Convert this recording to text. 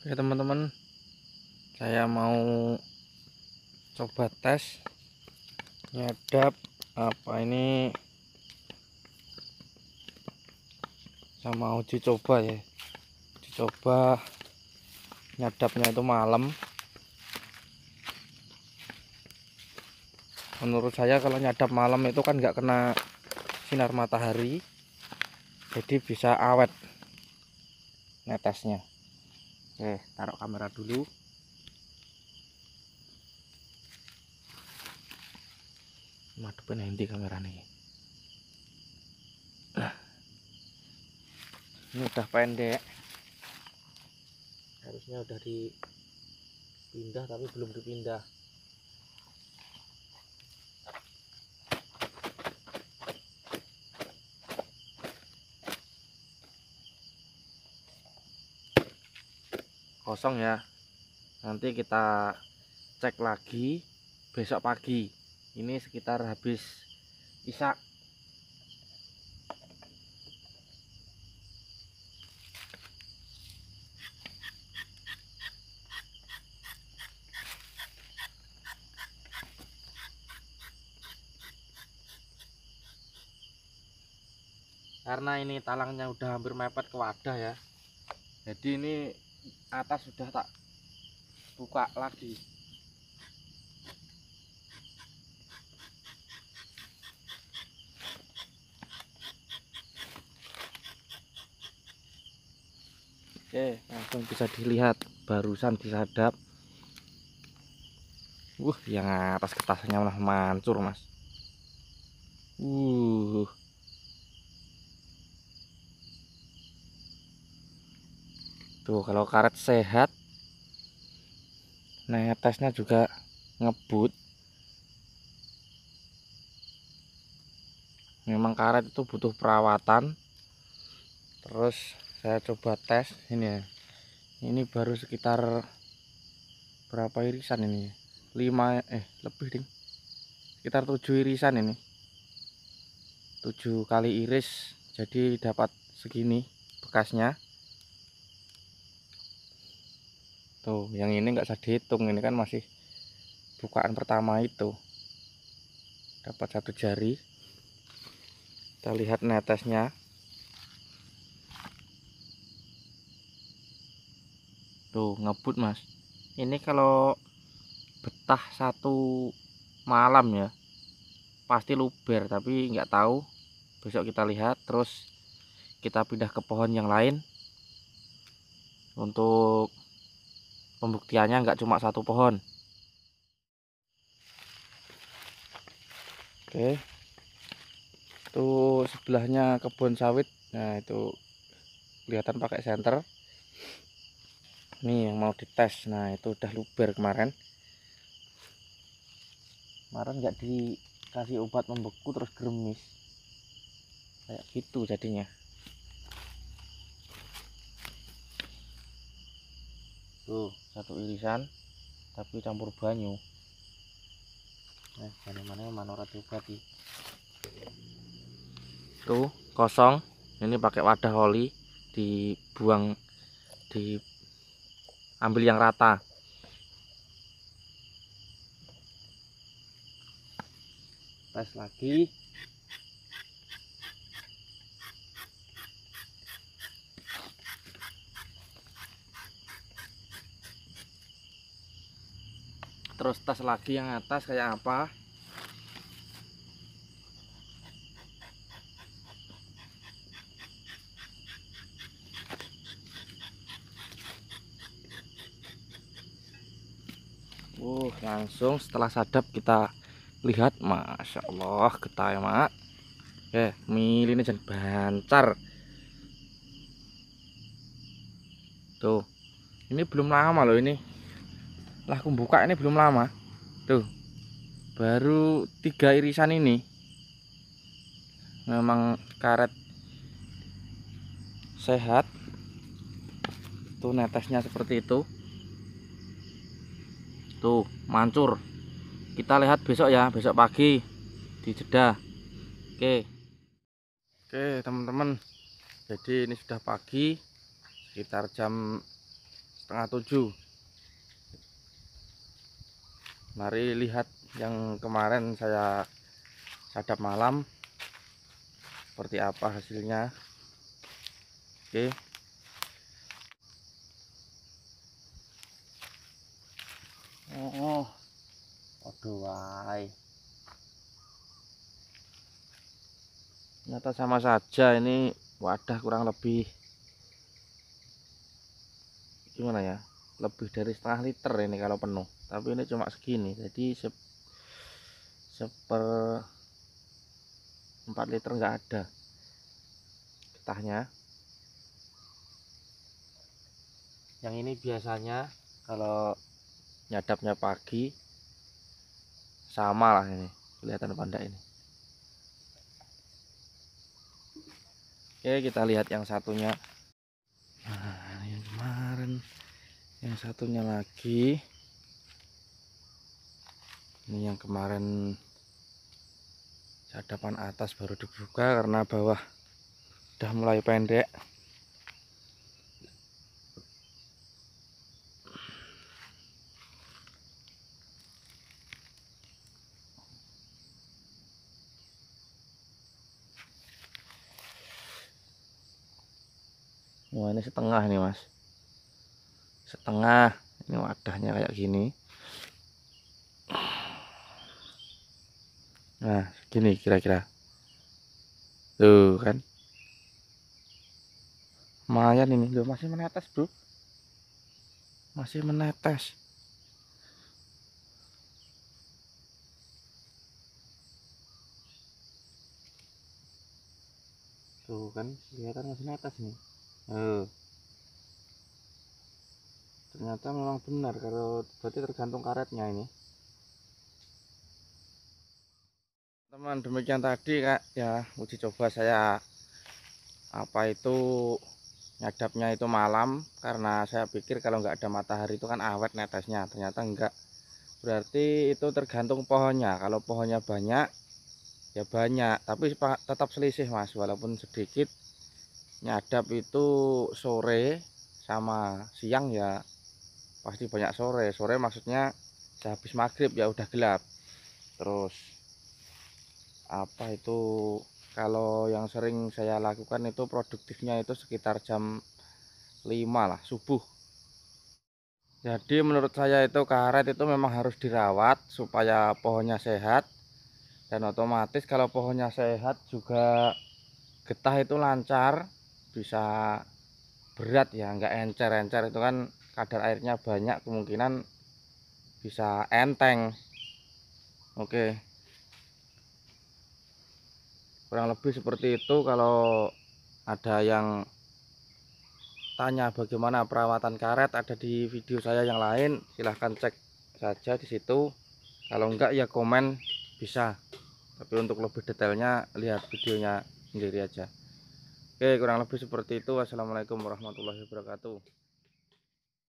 Oke teman-teman, saya mau coba tes nyadap apa ini. Saya mau uji coba ya, uji coba nyadapnya itu malam. Menurut saya kalau nyadap malam itu kan nggak kena sinar matahari, jadi bisa awet netesnya. Oke, taruh kamera dulu. Madepin nanti kamera nih. Ini udah pendek, harusnya udah dipindah tapi belum dipindah. Kosong ya, nanti kita cek lagi besok pagi. Ini sekitar habis isak. Karena ini talangnya udah hampir mepet ke wadah ya, jadi ini atas sudah tak buka lagi. Oke, langsung bisa dilihat barusan disadap. Yang atas kertasnya malah mancur mas. Tuh kalau karet sehat, netesnya juga ngebut. Memang karet itu butuh perawatan. Terus saya coba tes ini ya. Ini baru sekitar berapa irisan ini? 5 lebih ding. Sekitar 7 irisan ini. 7 kali iris, jadi dapat segini bekasnya. Tuh, yang ini nggak usah dihitung, ini kan masih bukaan pertama itu. Dapat 1 jari. Kita lihat netesnya. Tuh, ngebut mas. Ini kalau betah 1 malam ya, pasti luber, tapi nggak tahu. Besok kita lihat, terus kita pindah ke pohon yang lain. Untuk pembuktiannya nggak cuma 1 pohon. Oke, itu sebelahnya kebun sawit. Nah itu kelihatan pakai senter. Ini yang mau dites. Nah itu udah luber kemarin nggak dikasih obat membeku terus geremis kayak gitu jadinya. Tuh 1 irisan tapi campur banyu. Nah mana ora diobati. Tuh kosong, ini pakai wadah oli, dibuang, diambil yang rata. Tes lagi. Terus tes lagi yang atas kayak apa. Langsung setelah sadap kita lihat, masya Allah getah ya mak. Milih ini jangan bancar. Tuh, ini belum lama loh ini. Lah aku buka ini belum lama. Tuh, baru 3 irisan ini. Memang karet sehat. Tuh netesnya seperti itu. Tuh mancur. Kita lihat besok ya, besok pagi di Jeddah. Oke teman-teman, jadi ini sudah pagi, sekitar jam 6:30. Mari lihat yang kemarin saya sadap malam seperti apa hasilnya. Oke. Oh, aduh wae. Ternyata sama saja, ini wadah kurang lebih gimana ya, lebih dari setengah liter ini kalau penuh, tapi ini cuma segini, jadi seper 4 liter nggak ada getahnya. Yang ini biasanya kalau nyadapnya pagi sama lah, ini kelihatan panda ini. Oke, kita lihat yang satunya. Nah, yang kemarin, yang satunya lagi. Ini yang kemarin sadapan atas baru dibuka karena bawah udah mulai pendek. Wah, ini setengah nih mas, setengah. Ini wadahnya kayak gini. Nah, gini kira-kira tuh kan, lumayan ini loh, masih menetes bro, masih menetes. Tuh kan kelihatan masih menetes nih. Ternyata memang benar, kalau berarti tergantung karetnya ini. Teman, demikian tadi kak ya uji coba saya, apa itu, nyadapnya itu malam, karena saya pikir kalau nggak ada matahari itu kan awet netesnya, ternyata enggak. Berarti itu tergantung pohonnya, kalau pohonnya banyak ya banyak, tapi tetap selisih mas, walaupun sedikit. Nyadap itu sore sama siang ya pasti banyak. Sore maksudnya sehabis maghrib ya udah gelap. Terus apa itu, kalau yang sering saya lakukan itu produktifnya itu sekitar jam 5 lah subuh. Jadi menurut saya itu karet itu memang harus dirawat supaya pohonnya sehat, dan otomatis kalau pohonnya sehat juga getah itu lancar, bisa berat ya, nggak encer-encer. Itu kan kadar airnya banyak, kemungkinan bisa enteng. Oke, kurang lebih seperti itu. Kalau ada yang tanya bagaimana perawatan karet, ada di video saya yang lain, silahkan cek saja di situ. Kalau enggak ya komen bisa, tapi untuk lebih detailnya lihat videonya sendiri aja. Oke, kurang lebih seperti itu. Wassalamualaikum warahmatullahi wabarakatuh.